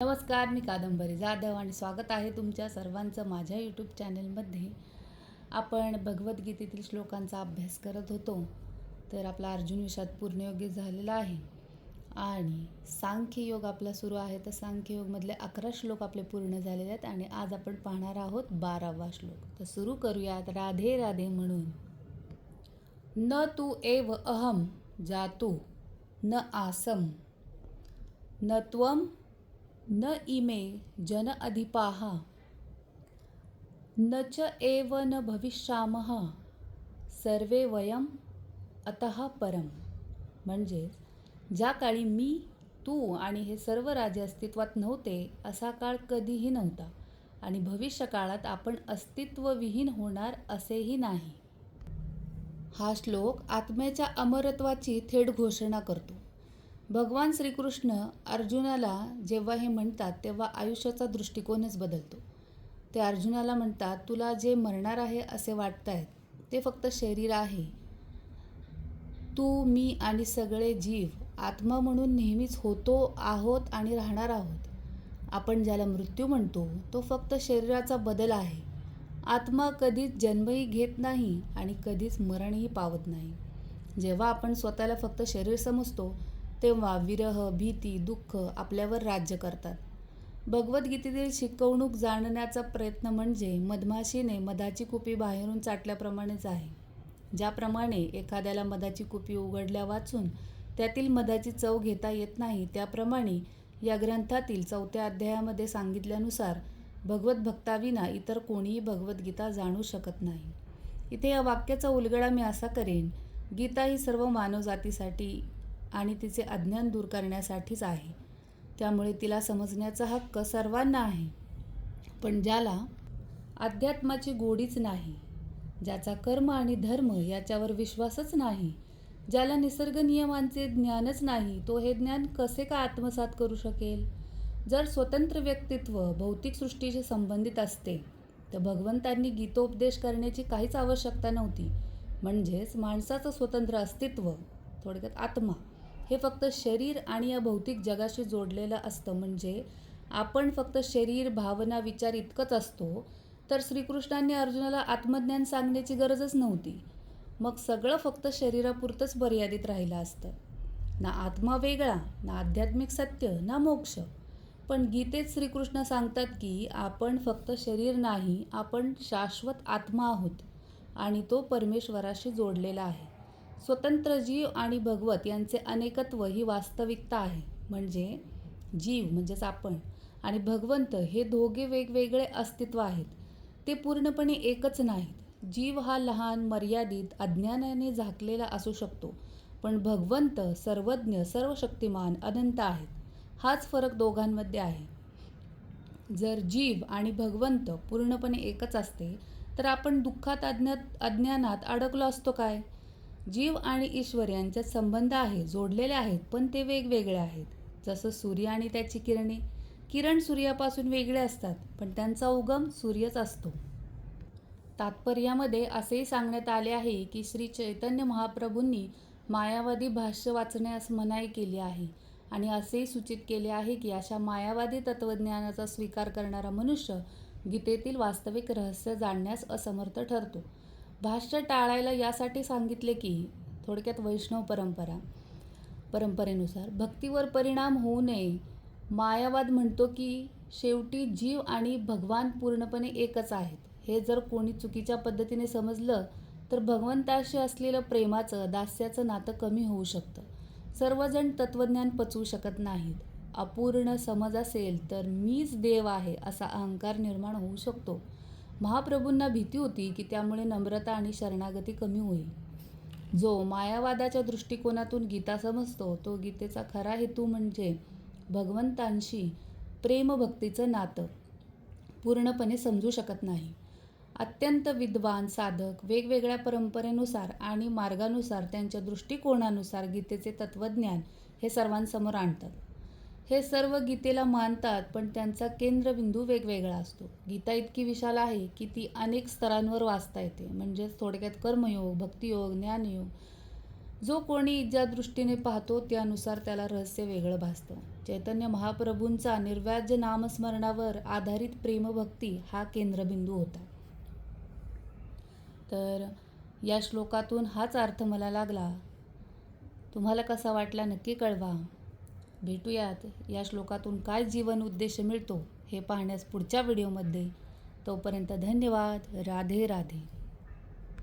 नमस्कार, मी कादंबरी जाधव आणि स्वागत आहे तुमच्या सर्वांचं माझ्या यूट्यूब चॅनलमध्ये. आपण भगवद्गीतेतील श्लोकांचा अभ्यास करत होतो. तर आपला अर्जुन विषाद पूर्णयोगी झालेला आहे आणि सांख्ययोग आपला सुरू आहे. तर सांख्ययोगमधले 11 श्लोक आपले पूर्ण झालेले आहेत आणि आज आपण पाहणार आहोत 12वा श्लोक. तर सुरू करूयात. राधे राधे म्हणून. न तू एव अहम जातु न आसम न त्वम न इमे जन अधिपाः न च एव न भविष्यामः सर्वे वयम अतः परम. म्हणजेच ज्या काळी मी, तू आणि हे सर्व राजे अस्तित्वात नव्हते असा काळ कधीही नव्हता आणि भविष्य काळात आपण अस्तित्वविहीन होणार असेही नाही. हा श्लोक आत्म्याच्या अमरत्वाची थेट घोषणा करतो. भगवान श्रीकृष्ण अर्जुनाला जेव्हा हे म्हणतात तेव्हा आयुष्याचा दृष्टिकोनच बदलतो. ते अर्जुनाला म्हणतात, तुला जे मरणार आहे असे वाटतायत ते फक्त शरीर आहे. तू, मी आणि सगळे जीव आत्मा म्हणून नेहमीच होतो, आहोत आणि राहणार आहोत. आपण ज्याला मृत्यू म्हणतो तो फक्त शरीराचा बदल आहे. आत्मा कधीच जन्मही घेत नाही आणि कधीच मरणही पावत नाही. जेव्हा आपण स्वतःला फक्त शरीर समजतो तेव्हा विरह, भीती, दुःख आपल्यावर राज्य करतात. भगवद्गीतेतील शिकवणूक जाणण्याचा प्रयत्न म्हणजे मधमाशीने मधाची कुपी बाहेरून चाटल्याप्रमाणेच आहे. ज्याप्रमाणे एखाद्याला मधाची कुपी उघडल्या वाचून त्यातील मधाची चव घेता येत नाही, त्याप्रमाणे या ग्रंथातील 4थ्या अध्यायामध्ये सांगितल्यानुसार भगवत भक्ताविना इतर कोणीही भगवद्गीता जाणू शकत नाही. इथे या वाक्याचा उलगडा मी असा करेन, गीता ही सर्व मानवजातीसाठी आणि तिचे अज्ञान दूर करण्यासाठीच आहे. त्यामुळे तिला समजण्याचा हक्क सर्वांना आहे. पण ज्याला अध्यात्माची गोडीच नाही, ज्याचा कर्म आणि धर्म याच्यावर विश्वासच नाही, ज्याला निसर्ग नियमांचे ज्ञानच नाही, तो हे ज्ञान कसे का आत्मसात करू शकेल? जर स्वतंत्र व्यक्तित्व भौतिक सृष्टीशी संबंधित असते तर भगवंतांनी गीतोपदेश करण्याची काहीच आवश्यकता नव्हती. म्हणजेच माणसाचं स्वतंत्र अस्तित्व, थोडक्यात आत्मा, हे फक्त शरीर आणि या भौतिक जगाशी जोडलेलं असतं. म्हणजे आपण फक्त शरीर, भावना, विचार इतकंच असतो. तर श्रीकृष्णांनी अर्जुनाला आत्मज्ञान सांगण्याची गरजच नव्हती. मग सगळं फक्त शरीरापुरतंच मर्यादित राहिलं असतं. ना आत्मा वेगळा, ना आध्यात्मिक सत्य, ना मोक्ष. पण गीतेत श्रीकृष्ण सांगतात की आपण फक्त शरीर नाही, आपण शाश्वत आत्मा आहोत आणि तो परमेश्वराशी जोडलेला आहे. स्वतंत्र जीव आणि भगवत यांचे अनेकत्व ही वास्तविकता आहे. म्हणजे जीव म्हणजेच आपण आणि भगवंत हे दोघे वेगवेगळे अस्तित्व आहेत. ते पूर्णपणे एकच नाहीत. जीव हा लहान, मर्यादित, अज्ञानाने झाकलेला असू शकतो, पण भगवंत सर्वज्ञ, सर्वशक्तिमान, अनंत आहेत. हाच फरक दोघांमध्ये आहे. जर जीव आणि भगवंत पूर्णपणे एकच असते तर आपण दुःखात, अज्ञानात अडकलो असतो काय? जीव आणि ईश्वर यांच्यात संबंध आहे, जोडलेले आहेत, पण ते वेगवेगळे आहेत. जसं सूर्य आणि त्याची किरणे. किरण सूर्यापासून वेगळे असतात, पण त्यांचा उगम सूर्यच असतो. तात्पर्यामध्ये असेही सांगण्यात आले आहे की श्री चैतन्य महाप्रभूंनी मायावादी भाष्य वाचण्यास मनाई केली आहे आणि असेही सूचित केले आहे की अशा मायावादी तत्त्वज्ञानाचा स्वीकार करणारा मनुष्य गीतेतील वास्तविक रहस्य जाणण्यास असमर्थ ठरतो. भाष्य टाळायला यासाठी सांगितले की थोडक्यात वैष्णव परंपरेनुसार भक्तीवर परिणाम होऊ नये. मायावाद म्हणतो की शेवटी जीव आणि भगवान पूर्णपणे एकच आहेत. हे जर कोणी चुकीच्या पद्धतीने समजलं तर भगवंताशी असलेलं प्रेमाचं, दास्याचं नातं कमी होऊ शकतं. सर्वजण तत्त्वज्ञान पचवू शकत नाहीत. अपूर्ण समज असेल तर मीच देव आहे असा अहंकार निर्माण होऊ शकतो. महाप्रभूंना भीती होती की त्यामुळे नम्रता आणि शरणागती कमी होईल. जो मायावादाच्या दृष्टिकोनातून गीता समजतो तो गीतेचा खरा हेतू म्हणजे भगवंतांशी प्रेमभक्तीचं नातं पूर्णपणे समजू शकत नाही. अत्यंत विद्वान साधक वेगवेगळ्या परंपरेनुसार आणि मार्गानुसार त्यांच्या दृष्टिकोनानुसार गीतेचे तत्त्वज्ञान हे सर्वांसमोर आणतात. हे सर्व गीतेला मानतात, पण त्यांचा केंद्रबिंदू वेगवेगळा असतो. गीता इतकी विशाल आहे की ती अनेक स्तरांवर वाचता येते. म्हणजेच थोडक्यात कर्मयोग, भक्तियोग, ज्ञानयोग, जो कोणी ज्या दृष्टीने पाहतो त्यानुसार त्याला रहस्य वेगळं भासतं. चैतन्य महाप्रभूंचा निर्व्याज नामस्मरणावर आधारित प्रेमभक्ती हा केंद्रबिंदू होता. तर या श्लोकातून हाच अर्थ मला लागला. तुम्हाला कसा वाटला नक्की कळवा. भेटूयात या श्लोकातून काय जीवन उद्देश मिळतो हे पाहण्यास पुढच्या व्हिडिओमध्ये. तोपर्यंत धन्यवाद. राधे राधे.